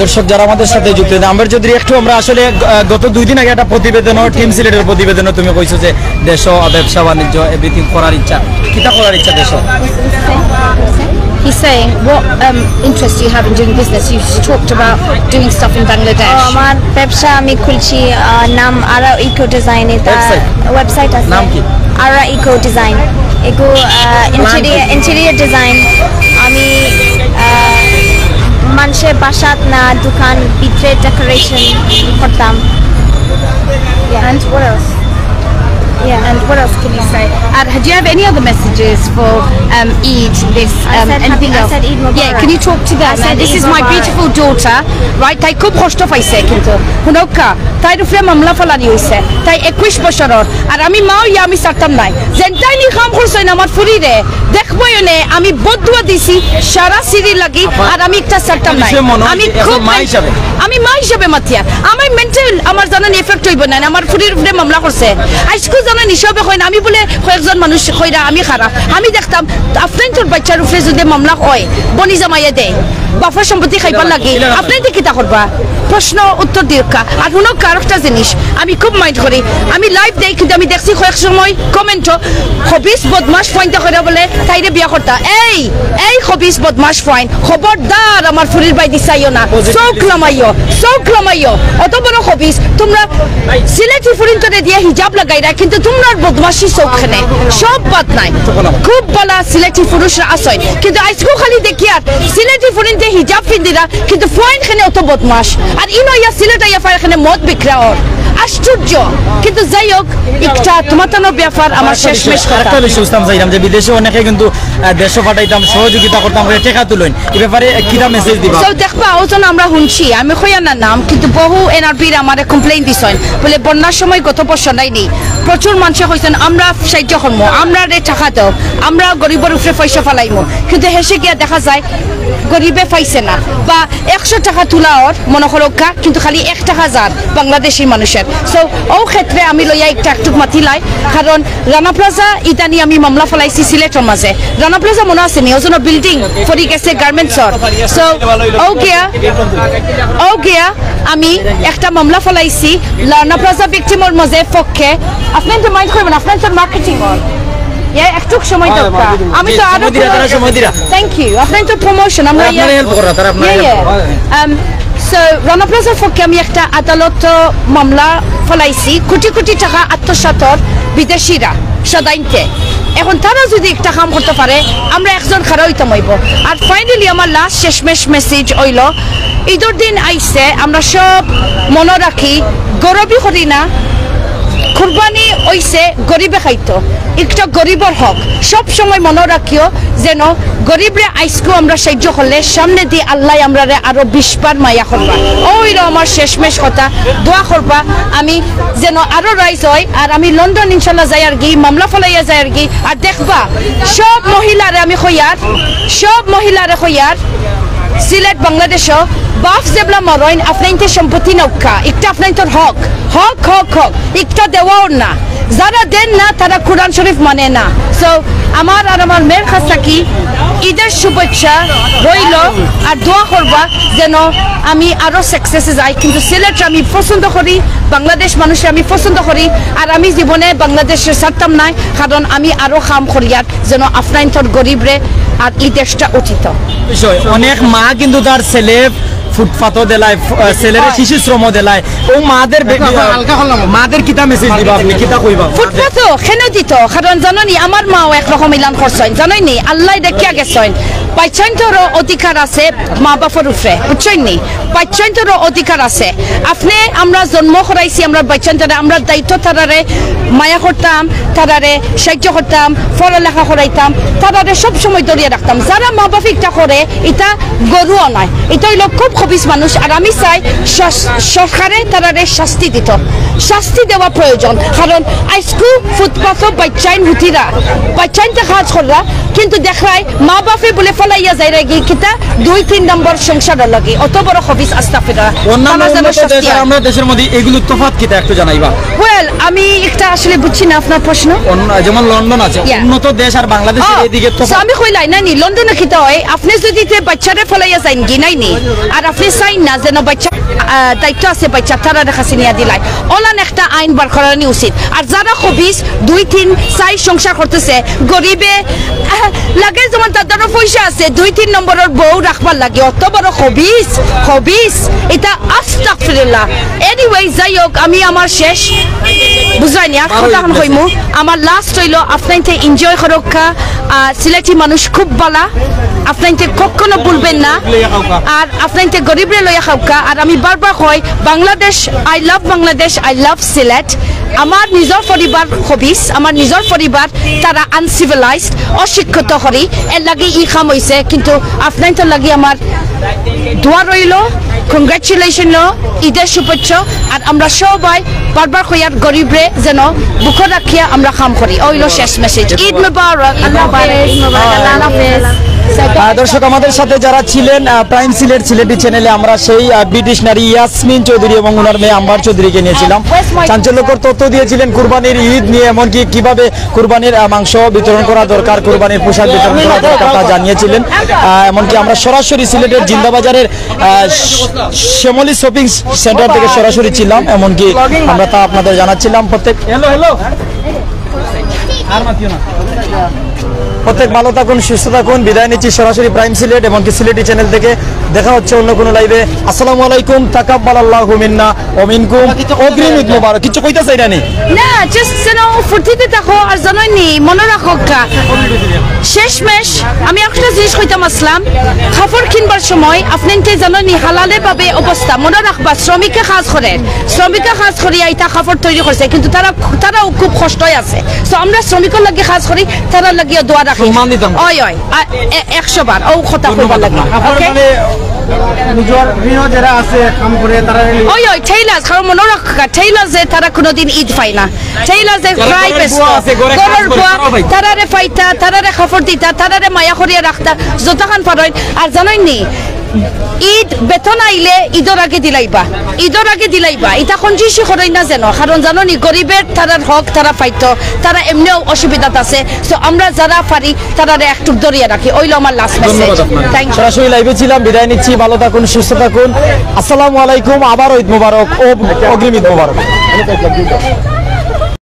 দর্শক যারা আমাদের সাথে যুক্ত আমরা যদি একটু আমরা আসলে গত 2 দিন আগে একটা প্রতিবেদন টিম সিলেটের প্রতিবেদন তুমি কইছো যে দেশ ব্যবসা বাণিজ্য এভরিথিং করার ইচ্ছা কিটা করার ইচ্ছা দেশ He's saying, what interest do you have in doing business? You talked about doing stuff in Bangladesh. আমার ব্যবসা আমি খুলছি নাম আরা ইকো ডিজাইন এটা ওয়েবসাইট আছে নাম কি আরা ইকো ডিজাইন এগো ইন্টেরিয়র ডিজাইন আমি মানুষের বাসাত না দোকান ভিতরে ডেকোরেশন করতাম And what else? Yeah. And what else can you say? And do you have any other messages for Eid? This anything else? I said Eid Mubarak. Yeah, can you talk to them? This is my beautiful daughter, right? Tai খুব কষ্ট পাইছে কিন্তু হুনকা তাই রুফরে মামলা ফলানি হইছে তাই 21 বছরের আর আমি মাও ইয়া আমি সারতাম নাই যেনটাই নি কাম করছই না আমার ফুরিরে দেখবই নে আমি বদুয়া দিছি সারা সিরি লাগি আর আমি একটা সারতাম নাই আমি খুব আমি মা হিসেবে মাতিয়া আমার মেন্টাল আমার জানান এফেক্ট হইব না আমার ফুরির উপরে মামলা করছে আজকে জানেন হিসাবে হয় না আমি বলে কয়েকজন মানুষ কইরা আমি খারাপ আমি দেখতাম আপনার বাচ্চার উপরে যদি মামলা হয় বনি জামাইয়া দেয় বাফার সম্পত্তি খাইবার লাগে আপনি কিতা করবা প্রশ্ন উত্তর দিকা আর হুনক আরেকটা জিনিস আমি খুব মাইন্ড করি আমি লাইভ দেই কিন্তু আমি দেখছি কয়েক সময় কমেন্ট হবিস বদমাশ ফাইনটা করে বলে তাইরে বিয়া করতা এই হবিস বদমাশ ফাইন খবরদার আমার ফুরির বাই দিছাইও না চোখ লামাইও অত বড় হবিস তোমরা সিলেটি ফুরিনতরে দিয়ে হিজাব লাগাইরা কিন্তু তোমরা বদমাশি চোখখানে সব বাদ নাই খুব বলা সিলেটি পুরুষরা আসয় কিন্তু আজকেও খালি দেখি আর সিলেটি ফুরিনতে হিজাব পিন্দিরা কিন্তু ফাইন খানে অত বদমাশ আর ইনো ইয়া সিলেট ইয়া ফাইন খানে মদ বিক্রাওর আশ্চর্য কিন্তু যাই হোক একটা তোমাতানো ব্যাপার আমার শেষমেশ একটা বিষয় উস্তাম চাইলাম যে বিদেশে অনেকে কিন্তু দেশ পাঠাইতাম সহযোগিতা করতাম টাকা তুলেন এই ব্যাপারে কিটা মেসেজ দিবা তো দেখবা ওজন আমরা শুনছি আমি কইয়া না নাম কিন্তু বহু এনআরপির আমারে কমপ্লেইন দিছেন বলে বন্যার সময় গত বছর নাই প্রচুর মানুষ কইছেন আমরা সাহায্য করবো আমরা রে টাকা দাও আমরা গরিবের উপরে পয়সা ফেলাইমু কিন্তু হেসে গিয়া দেখা যায় গরিবে পাইছে না বা 100 টাকা তোলার মনে হরকা কিন্তু খালি 1 টাকা যার বাংলাদেশি মানুষের সো ও ক্ষেত্রে আমি লইয়া একটু মাতিলাই কারণ রানা প্লাজা ইতানি আমি মামলা ফলাইছি সিলেটের মাঝে রানা প্লাজা মনে আছে নি ওজন বিল্ডিং ফরি গেছে গার্মেন্টসর সো ও গিয়া আমি একটা মামলা ফলাইছি রানা প্লাজা ভিকটিমর মাঝে পক্ষে আপনি তো মাইন্ড করবেন আপনার তো মার্কেটিং একটু সময় দরকার আমি তো আরো থ্যাংক ইউ আপনার তো প্রমোশন আমরা সো রানা প্লাজার পক্ষে আমি একটা আদালত মামলা ফলাইছি কোটি কোটি টাকা আত্মসাতর বিদেশিরা সদাইনতে এখন তারা যদি একটা কাম করতে পারে আমরা একজন খারা হইতাম হইব আর ফাইনালি আমার লাস্ট শেষমেশ মেসেজ হইল ঈদের দিন আইসে আমরা সব মনে রাখি গৌরবী করি না কুরবানি হইছে গরিবে খাইতো একটা গরিবর হক সব সময় মনে রাখিও যেন গরিবরে আইসকো আমরা সাহায্য করলে সামনে দিয়ে আল্লাহ আমরা আরো 20 বার মায়া করবা ওইরা আমার শেষমেশ কথা দোয়া করবা আমি যেন আরো রাইজ হয় আর আমি লন্ডন ইনশাল্লাহ যাই আর গি মামলা ফলাইয়া যাই আর গি আর দেখবা সব মহিলারে আমি কইয়ার সিলেট বাংলাদেশ বাফ জেবলা মরইন আপনাইতে সম্পত্তি নৌকা একটা আপনাইতর হক একটা দেওয়াও না যারা দেন না তারা কোরআন শরীফ মানে না সো আমার আর আমার মেয়ের কাছ থেকে ঈদের শুভেচ্ছা রইল আর দোয়া করবা যেন আমি আরো সাকসেসে যাই কিন্তু সিলেট আমি পছন্দ করি বাংলাদেশ মানুষের আমি পছন্দ করি আর আমি জীবনে বাংলাদেশে ছাড়তাম নাই কারণ আমি আরো কাম করি আর যেন আপনাইতর গরিবরে আর এই দেশটা উঠিত অনেক মা কিন্তু তার ছেলে ফুটপাতও দেলায় ছেলের শিশু শ্রম দেলায় ও মাদের কিতা মেসেজ দিবা আপনি কিতা কইবা ফুটপাতও কেন দিত কারণ জানোনি আমার মাও একরকম ইলান করছেন জানোনি আল্লাহ দেখিয়া গেছেন বাচ্চান্তর অধিকার আছে মা বাপের উপরে বুঝছেন নি বাচ্চান্তর অধিকার আছে আপনি আমরা জন্ম করাইছি আমরা বাচ্চান্তরে আমরা দায়িত্ব তারারে মায়া করতাম তারারে সাহায্য করতাম পড়ালেখা করাইতাম তারারে সব সময় দরিয়ে রাখতাম যারা মা বাপ এটা করে এটা গরুও নয় এটা হইল খুব খবিস মানুষ আর আমি চাই সরকারে তারারে শাস্তি দেওয়া প্রয়োজন কারণ আজকু ফুটপাথ বাচ্চাইন হুতিরা বাচ্চাইনতে কাজ কররা কিন্তু দেখাই মা বাপে বলে ফলাইয়া যায় রে কিতা 2-3 নম্বর সংসারের লাগে অত বড় হবিস আস্তাগফিরুল্লাহ অন্যান্য দেশ আর আমরা দেশের মধ্যে এগুলো তফাৎ কিতা একটু জানাইবা ওয়েল আমি একটা আসলে বুঝছি না আপনার প্রশ্ন যেমন লন্ডন আছে উন্নত দেশ আর বাংলাদেশের এইদিকে তফাৎ আমি কইলাই না নি লন্ডনে কিতা হয় আপনি যদি তে বাচ্চারে ফলাইয়া যাইন গিনাই নি আর আপনি চাই না যেন বাচ্চা দায়িত্ব আছে বাচ্চা তারা দেখাছে নিয়া দিলাই অলান একটা আইন বার করানি উচিত আর যারা হবিস 2-3-4 সংসার করতেছে গরিবে লাগে যেমন তাদের পয়সা আছে 2-3 নম্বরের বউ রাখবার লাগে অত বড় হবিস এটা আস্তাগফিরুল্লাহ এনিওয়ে যাই হোক আমি আমার শেষ বুঝাইনি আর কথা কইমু আমার লাস্ট হইল আপনাইতে এনজয় করক্কা সিলেটি মানুষ খুব ভালো আপনাইতে কখনো ভুলবেন না আর আপনাইতে গরিবরে লইয়া খাওকা আর আমি বারবার কই Bangladesh I love Bangladesh I love Sylhet আমার নিজের পরিবার হবিস আমার নিজের পরিবার তারা আনসিভিলাইজড অশিক্ষিত হরি এর লাগে ই খাম হইছে কিন্তু আপনাইতে লাগি আমার দোয়া রইল কংগ্রাচুলেশন ঈদের শুভেচ্ছা আর আমরা সবাই বারবার কইয়ার গরিবরে যেন বুক রাখিয়া আমরা কাম করি ওইলো শেষ মেসেজ ঈদ মুবারক আল্লাহ হাফেজ দর্শক আমাদের সাথে যারা ছিলেন প্রাইম সিলেট সিলেটি চ্যানেলে আমরা সেই ব্রিটিশ নারী ইয়াসমিন চৌধুরী এবং ওনার মেয়ে আম্বার চৌধুরীকে নিয়েছিলাম চাঞ্চল্যকর তথ্য দিয়েছিলেন কুরবানির ঈদ নিয়ে এমনকি কিভাবে কুরবানির মাংস বিতরণ করা দরকার কুরবানির পোশাক বিতরণ করা দরকার তা জানিয়েছিলেন এমনকি আমরা সরাসরি সিলেটের জিন্দাবাজারের শ্যামলী শপিং সেন্টার থেকে সরাসরি ছিলাম এমনকি আমরা তা আপনাদের জানাচ্ছিলাম প্রত্যেক ভালো থাকুন সুস্থ থাকুন বিদায় নিচ্ছি সরাসরি প্রাইম সিলেট এমনকি সিলেটি চ্যানেল থেকে দেখা হচ্ছে অন্য কোনো লাইভে আসসালামু আলাইকুম তাকাব্বালাল্লাহু মিন্না ওয়া মিনকুম অগ্রিম ঈদ মুবারক কিছু কইতা চাই না জাস্ট যেন ফুর্তিতে থাকো আর জানোনি মনে রাখো শেষমেশ আমি একটা জিনিস কইতাম আসলাম কাপড় কিনবার সময় আপনি জানোনি হালালে ভাবে অবস্থা মনে রাখবা শ্রমিকে কাজ করিয়া এটা কাপড় তৈরি করছে কিন্তু তারাও খুব কষ্টই আছে তো আমরা শ্রমিকের লাগে কাজ করি তারা লাগিয়ে দোয়া রাখি ওই 100 বার ও কথা কইবার লাগে টেইলার্স কারণ মনে রাখা টেইলার্স তারা কোনোদিন ঈদ পায় না টেইলার্স প্রায় ব্যস্ত গরুর গোয়া তারারে ফাইতা তারারে কাপড় দিতা তারারে মায়া করিয়া রাখতা যতক্ষণ পারেন আর জানেননি ঈদ বেতন আইলে ঈদের আগে দিলাইবা এটা কঞ্জুসি করেই না যেন কারণ জানোনি গরিবের তারার হক তারা পাইতো তারা এমনিও অসুবিধাত আছে তো আমরা যারা পারি তারারে একটু দরিয়া রাখি ওইলো আমার লাস্ট মেসেজ থ্যাংক ইউ সরাসরি লাইভে ছিলাম বিদায় নিচ্ছি ভালো থাকুন সুস্থ থাকুন আসসালামু আলাইকুম আবারও ঈদ মুবারক ও অগ্রিম ঈদ মুবারক